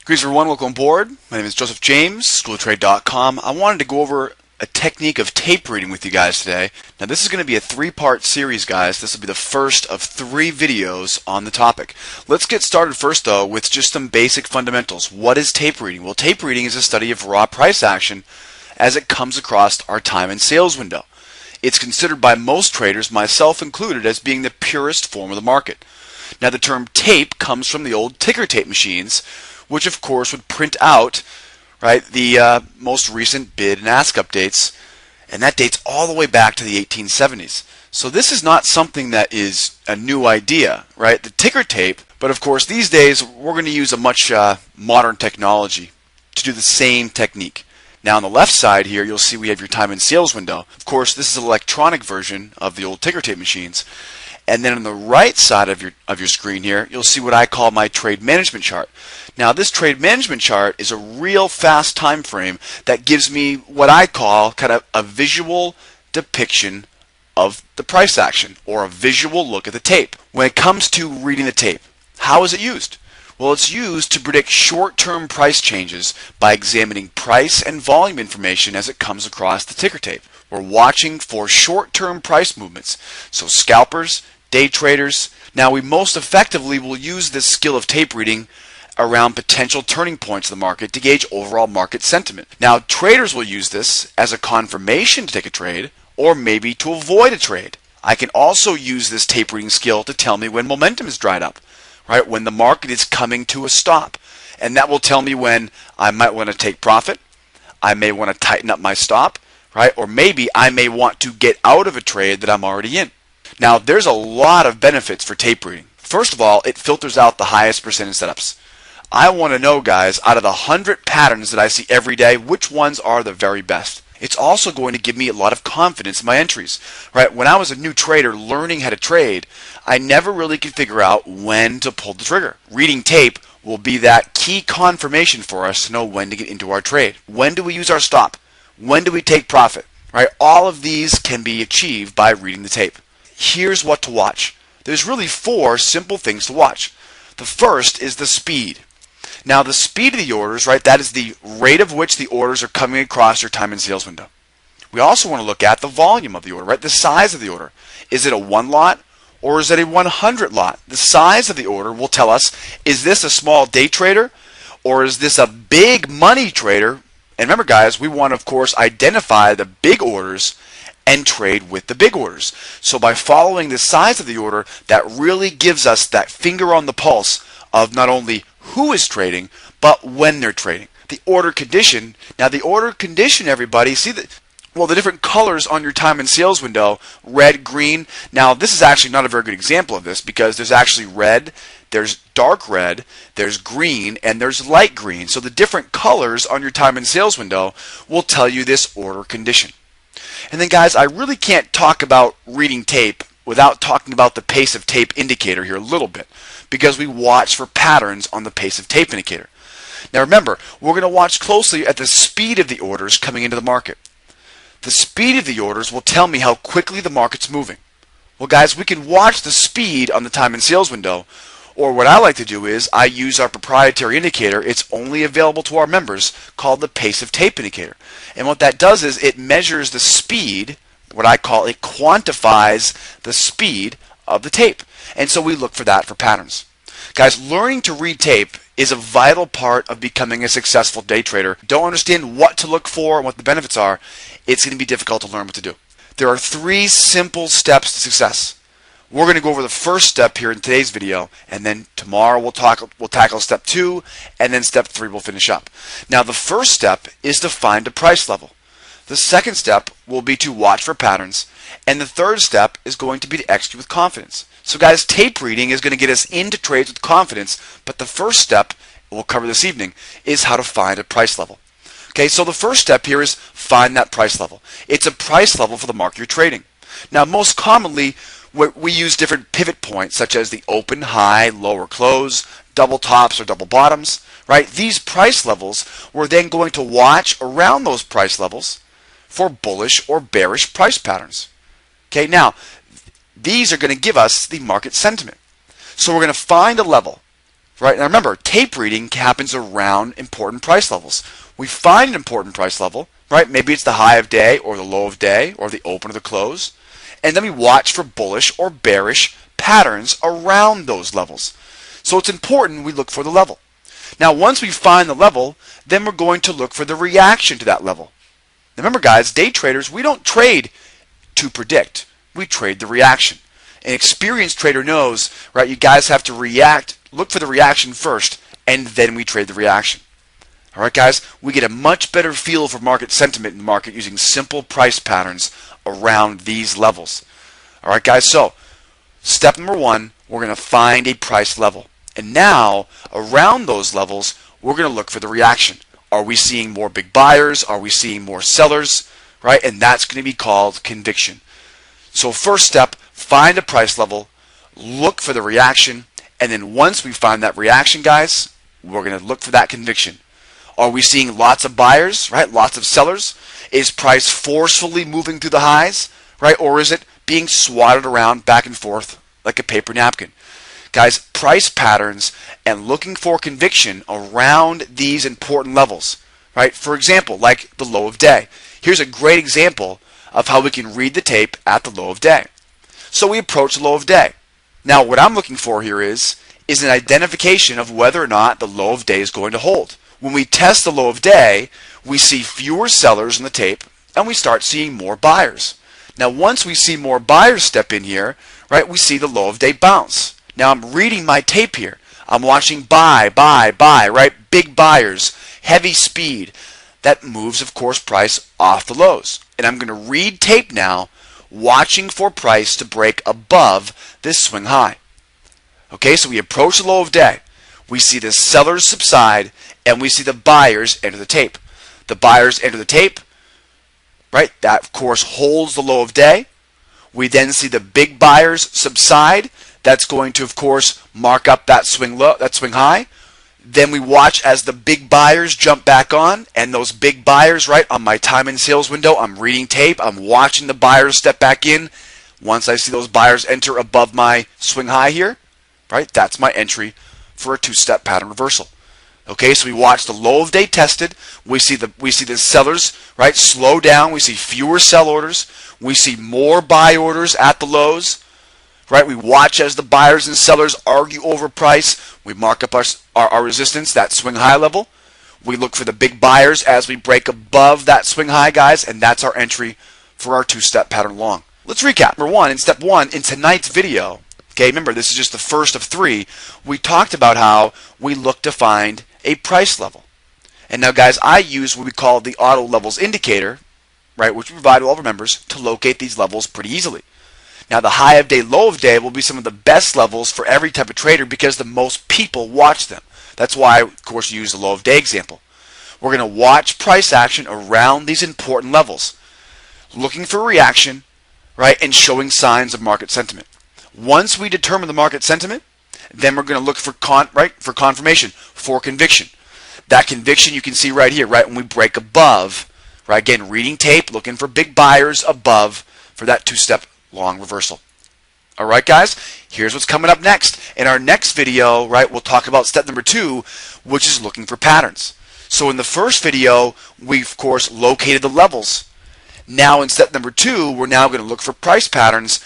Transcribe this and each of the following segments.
Greetings everyone, welcome aboard. My name is Joseph James, schooloftrade.com. I wanted to go over a technique of tape reading with you guys today. Now this is going to be a three-part series, guys. This will be the first of 3 videos on the topic. Let's get started first though with just some basic fundamentals. What is tape reading? Well, tape reading is a study of raw price action as it comes across our time and sales window. It's considered by most traders, myself included, as being the purest form of the market. Now the term tape comes from the old ticker tape machines, which of course would print out the most recent bid and ask updates, and that dates all the way back to the 1870s. So this is not something that is a new idea, right? The ticker tape, but of course these days we're going to use a much modern technology to do the same technique. Now on the left side here you'll see we have your time and sales window. Of course this is an electronic version of the old ticker tape machines. And then on the right side of your screen here, you'll see what I call my trade management chart. Now this trade management chart is a real fast time frame that gives me what I call kind of a visual depiction of the price action, or a visual look at the tape. When it comes to reading the tape, how is it used? Well, it's used to predict short-term price changes by examining price and volume information as it comes across the ticker tape. We're watching for short-term price movements. So scalpers, day traders. Now we most effectively will use this skill of tape reading around potential turning points of the market to gauge overall market sentiment. Now traders will use this as a confirmation to take a trade, or maybe to avoid a trade. I can also use this tape reading skill to tell me when momentum is dried up, right? When the market is coming to a stop. And that will tell me when I might want to take profit, I may want to tighten up my stop, right? Or maybe I may want to get out of a trade that I'm already in. Now there's a lot of benefits for tape reading. First of all, it filters out the highest percentage setups. I want to know, guys, out of the 100 patterns that I see every day, which ones are the very best. It's also going to give me a lot of confidence in my entries, right? When I was a new trader learning how to trade, I never really could figure out when to pull the trigger. Reading tape will be that key confirmation for us to know when to get into our trade. When do we use our stop? When do we take profit? Right? All of these can be achieved by reading the tape. Here's what to watch. There's really 4 simple things to watch. The first is the speed. Now the speed of the orders, right, that is the rate of which the orders are coming across your time and sales window. We also want to look at the volume of the order, right, the size of the order. Is it a 1 lot or is it a 100 lot? The size of the order will tell us, is this a small day trader or is this a big money trader? And remember, guys, we want to, of course, identify the big orders and trade with the big orders. So by following the size of the order, that really gives us that finger on the pulse of not only who is trading, but when they're trading. The order condition. Now the order condition, everybody, see that, well, the different colors on your time and sales window, red, green. Now this is actually not a very good example of this because there's actually red, there's dark red, there's green, and there's light green. So the different colors on your time and sales window will tell you this order condition. And then, guys, I really can't talk about reading tape without talking about the pace of tape indicator here a little bit, because we watch for patterns on the pace of tape indicator. Now remember, we're going to watch closely at the speed of the orders coming into the market. The speed of the orders will tell me how quickly the market's moving. Well, guys, we can watch the speed on the time and sales window, or what I like to do is I use our proprietary indicator. It's only available to our members, called the pace of tape indicator. And what that does is it measures the speed, what I call, it quantifies the speed of the tape. And so we look for that for patterns. Guys, learning to read tape is a vital part of becoming a successful day trader. Don't understand what to look for and what the benefits are, it's going to be difficult to learn what to do. There are 3 simple steps to success. We're going to go over the first step here in today's video, and then tomorrow we'll tackle step 2, and then step 3 we'll finish up. Now the first step is to find a price level. The second step will be to watch for patterns, and the third step is going to be to execute with confidence. So guys, tape reading is going to get us into trades with confidence, but the first step we'll cover this evening is how to find a price level. Okay, so the first step here is find that price level. It's a price level for the market you're trading. Now most commonly we use different pivot points such as the open, high, lower close, double tops or double bottoms, right? These price levels, we're then going to watch around those price levels for bullish or bearish price patterns. Okay, now these are going to give us the market sentiment. So we're going to find a level. Right? Now remember, tape reading happens around important price levels. We find an important price level, right? Maybe it's the high of day or the low of day or the open or the close. And then we watch for bullish or bearish patterns around those levels. So it's important we look for the level. Now once we find the level, then we're going to look for the reaction to that level. Now, remember guys, day traders, we don't trade to predict. We trade the reaction. An experienced trader knows, right, you guys have to react, look for the reaction first, and then we trade the reaction. All right, guys, we get a much better feel for market sentiment in the market using simple price patterns around these levels. All right, guys, so step number one, we're going to find a price level. And now, around those levels, we're going to look for the reaction. Are we seeing more big buyers? Are we seeing more sellers? Right, and that's going to be called conviction. So first step, find a price level, look for the reaction, and then once we find that reaction, guys, we're going to look for that conviction. Are we seeing lots of buyers, right? Lots of sellers? Is price forcefully moving through the highs, right? Or is it being swatted around back and forth like a paper napkin? Guys, price patterns and looking for conviction around these important levels, right? For example, like the low of day. Here's a great example of how we can read the tape at the low of day. So we approach the low of day. Now what I'm looking for here is an identification of whether or not the low of day is going to hold. When we test the low of day, we see fewer sellers in the tape and we start seeing more buyers. Now once we see more buyers step in here, right, we see the low of day bounce. Now I'm reading my tape here. I'm watching buy, right? Big buyers, heavy speed. That moves, of course, price off the lows. And I'm going to read tape now, watching for price to break above this swing high. Okay, so we approach the low of day. We see the sellers subside, and we see the buyers enter the tape. The buyers enter the tape, right? That, of course, holds the low of day. We then see the big buyers subside. That's going to, of course, mark up that swing low, that swing high. Then we watch as the big buyers jump back on, and those big buyers, right, on my time and sales window, I'm reading tape, I'm watching the buyers step back in. Once I see those buyers enter above my swing high here, right, that's my entry for a two-step pattern reversal. Okay, so we watch the low of day tested. We see the sellers, right, slow down. We see fewer sell orders. We see more buy orders at the lows. Right, we watch as the buyers and sellers argue over price. We mark up our resistance, that swing high level. We look for the big buyers as we break above that swing high, guys, and that's our entry for our two-step pattern long. Let's recap. Number one, in step one, in tonight's video, okay, remember this is just the first of three, we talked about how we look to find a price level. And now, guys, I use what we call the auto levels indicator, right, which we provide to all of our members to locate these levels pretty easily. Now the high of day, low of day will be some of the best levels for every type of trader because the most people watch them. That's why, of course, you use the low of day example. We're going to watch price action around these important levels, looking for reaction, right, and showing signs of market sentiment. Once we determine the market sentiment, then we're going to look for confirmation, for conviction. That conviction you can see right here, right, when we break above, right, again, reading tape, looking for big buyers above for that two-step long reversal. All right, guys, here's what's coming up next. In our next video, right, we'll talk about step number 2, which is looking for patterns. So in the first video, we, of course, located the levels. Now in step number 2, we're now going to look for price patterns.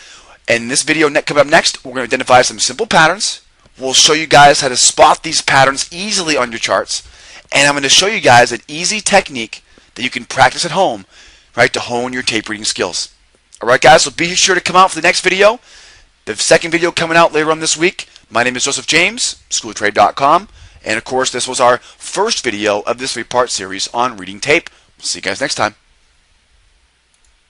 And in this video coming up next, we're going to identify some simple patterns. We'll show you guys how to spot these patterns easily on your charts. And I'm going to show you guys an easy technique that you can practice at home, right, to hone your tape reading skills. Alright guys, so be sure to come out for the next video. The second video coming out later on this week. My name is Joseph James, schooloftrade.com. And of course, this was our first video of this 3-part series on reading tape. We'll see you guys next time.